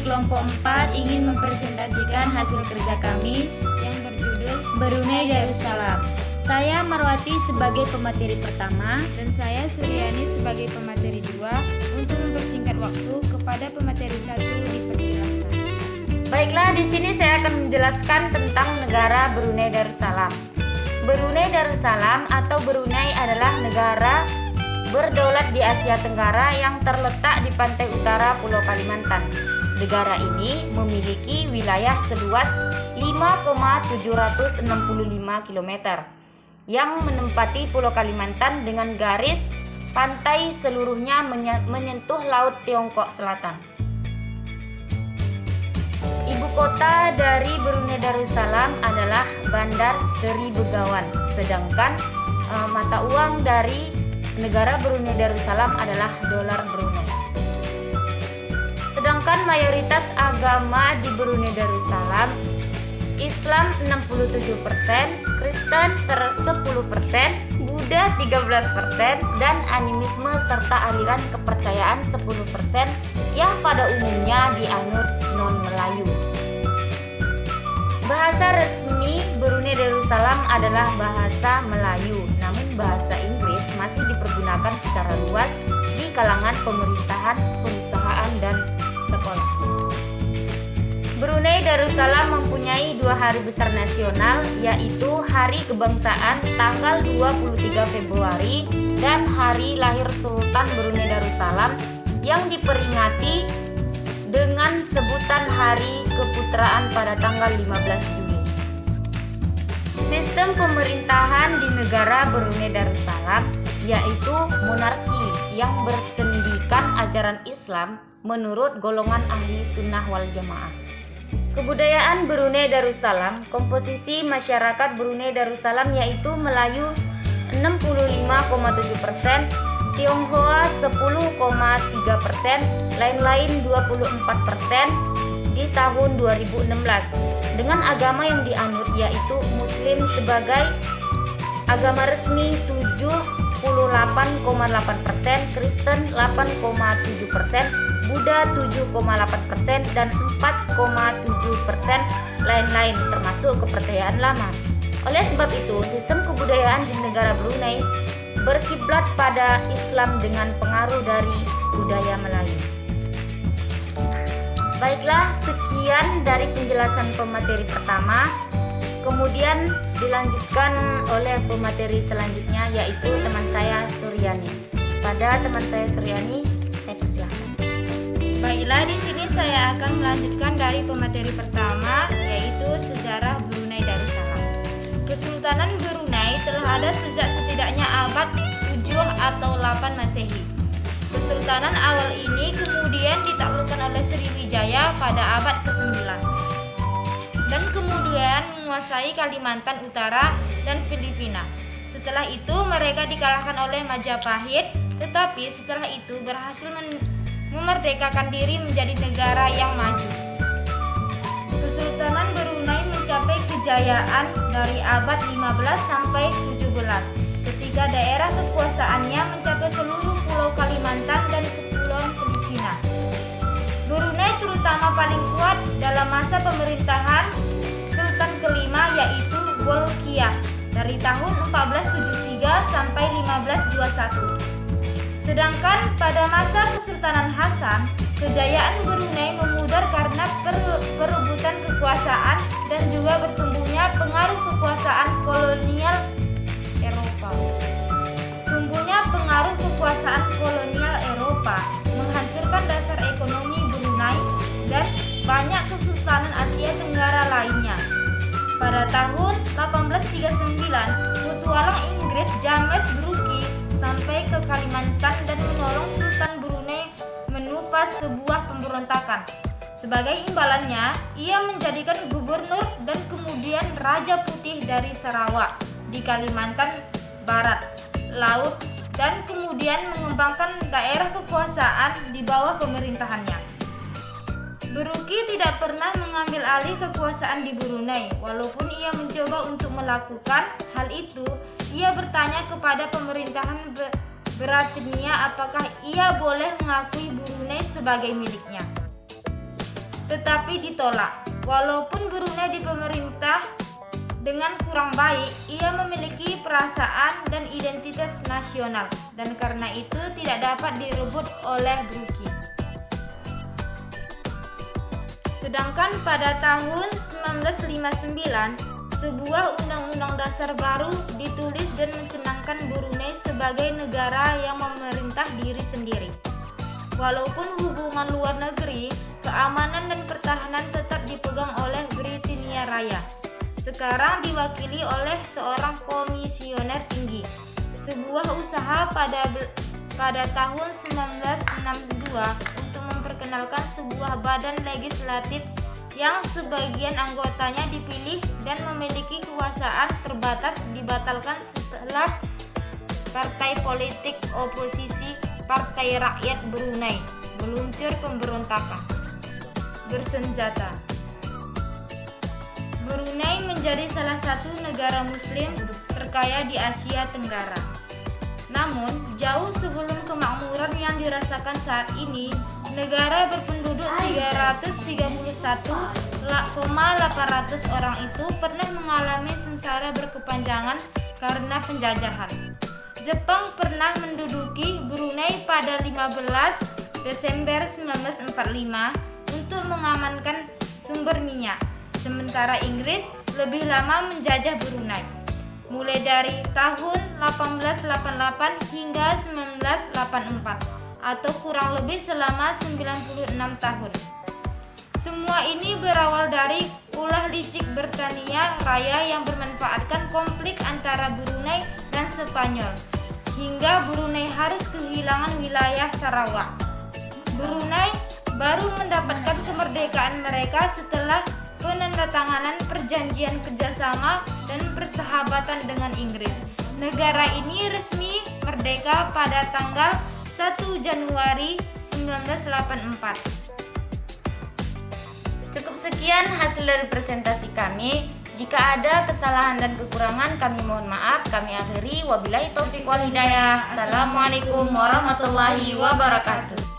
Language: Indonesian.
kelompok 4 ingin mempresentasikan hasil kerja kami yang berjudul Brunei Darussalam. Saya Marwati sebagai pemateri pertama dan saya Suryani sebagai pemateri 2. Untuk mempersingkat waktu, kepada pemateri 1 dipersilakan. Baiklah, di sini saya akan menjelaskan tentang negara Brunei Darussalam. Brunei Darussalam atau Brunei adalah negara berdaulat di Asia Tenggara yang terletak di pantai utara Pulau Kalimantan. Negara ini memiliki wilayah seluas 5,765 km yang menempati Pulau Kalimantan dengan garis pantai seluruhnya menyentuh Laut Tiongkok Selatan. Ibu kota dari Brunei Darussalam adalah Bandar Seri Begawan, sedangkan mata uang dari negara Brunei Darussalam adalah dolar Brunei. Sedangkan mayoritas agama di Brunei Darussalam, Islam 67%, Kristen 10%, Buddha 13%, dan animisme serta aliran kepercayaan 10% yang pada umumnya dianut non-Melayu. Bahasa resmi Brunei Darussalam adalah bahasa Melayu, namun bahasa Inggris masih dipergunakan secara luas di kalangan pemerintahan, perusahaan, dan sekolah. Brunei Darussalam mempunyai 2 hari besar nasional, yaitu Hari Kebangsaan tanggal 23 Februari dan Hari Lahir Sultan Brunei Darussalam yang diperingati dengan sebutan Hari Keputraan pada tanggal 15 Juni. Sistem pemerintahan di negara Brunei Darussalam yaitu monarki yang bersendikan ajaran Islam menurut golongan ahli sunnah wal jamaah. Kebudayaan Brunei Darussalam, komposisi masyarakat Brunei Darussalam yaitu Melayu 65,7%, Tionghoa 10,3%, lain-lain 24% di tahun 2016. Dengan agama yang dianut yaitu Muslim sebagai agama resmi 78,8%, Kristen 8,7%, Buddha 7,8%, dan 4,7% lain-lain termasuk kepercayaan lama. Oleh sebab itu, sistem kebudayaan di negara Brunei berkiblat pada Islam dengan pengaruh dari budaya Melayu. Baiklah, sekian dari penjelasan pemateri pertama. Kemudian dilanjutkan oleh pemateri selanjutnya yaitu teman saya Suryani. Pada teman saya Suryani, saya persilahkan. Baiklah, di sini saya akan melanjutkan dari pemateri pertama yaitu sejarah Brunei Darussalam. Kesultanan Brunei telah ada sejak setidaknya abad 7 atau 8 Masehi. Kesultanan awal ini kemudian ditaklukkan oleh Sriwijaya pada abad ke-9 dan kemudian menguasai Kalimantan Utara dan Filipina. Setelah itu mereka dikalahkan oleh Majapahit, tetapi setelah itu berhasil memerdekakan diri menjadi negara yang maju. Kesultanan Brunei mencapai kejayaan dari abad 15 sampai 17 ketika daerah kekuasaannya mencapai seluruh pulau Kalimantan dan kepulauan Filipina. Brunei terutama paling kuat dalam masa pemerintahan Sultan kelima yaitu Bolkiah dari tahun 1473 sampai 1521. Sedangkan pada masa Kesultanan Hasan, kejayaan Brunei memudar karena perebutan kekuasaan dan juga bertumbuhnya pengaruh kekuasaan kolonial Eropa. Tumbuhnya pengaruh kekuasaan kolonial Eropa menghancurkan dasar ekonomi Brunei dan banyak kesultanan Asia Tenggara lainnya. Pada tahun 1839, petualang Inggris James Brooke sampai ke Kalimantan dan menolong Sultan Brunei menupas sebuah pemberontakan. Sebagai imbalannya, ia menjadikan gubernur dan kemudian Raja Putih dari Sarawak di Kalimantan Barat, Laut, dan kemudian mengembangkan daerah kekuasaan di bawah pemerintahannya. Brooke tidak pernah mengambil alih kekuasaan di Brunei. Walaupun ia mencoba untuk melakukan hal itu, ia bertanya kepada pemerintahan Britania apakah ia boleh mengakui Brunei sebagai miliknya. tetapi ditolak. Walaupun Brunei dipemerintah dengan kurang baik, ia memiliki perasaan dan identitas nasional dan karena itu tidak dapat direbut oleh Brunei. Sedangkan pada tahun 1959, sebuah undang-undang dasar baru ditulis dan mencanangkan Brunei sebagai negara yang memerintah diri sendiri. Walaupun hubungan luar negeri, keamanan dan pertahanan tetap dipegang oleh Britania Raya. Sekarang diwakili oleh seorang komisioner tinggi. Sebuah usaha pada tahun 1962 untuk memperkenalkan sebuah badan legislatif yang sebagian anggotanya dipilih dan memiliki kekuasaan terbatas dibatalkan setelah partai politik oposisi Partai Rakyat Brunei meluncur pemberontakan bersenjata. Brunei menjadi salah satu negara muslim terkaya di Asia Tenggara. Namun, jauh sebelum kemakmuran yang dirasakan saat ini, negara berpenduduk 331,800 orang itu pernah mengalami sengsara berkepanjangan karena penjajahan. Jepang pernah menduduki Brunei pada 15 Desember 1945 untuk mengamankan sumber minyak, sementara Inggris lebih lama menjajah Brunei, mulai dari tahun 1888 hingga 1984, atau kurang lebih selama 96 tahun. Semua ini berawal dari ulah licik Britania Raya yang bermanfaatkan konflik antara Brunei dan Spanyol, hingga Brunei harus kehilangan wilayah Sarawak. Brunei baru mendapatkan kemerdekaan mereka setelah penandatanganan perjanjian kerjasama dan persahabatan dengan Inggris. Negara ini resmi merdeka pada tanggal 1 Januari 1984. Cukup sekian hasil dari presentasi kami. Jika ada kesalahan dan kekurangan kami mohon maaf. Kami akhiri, wabillahi taufiq wal hidayah. Assalamualaikum warahmatullahi wabarakatuh.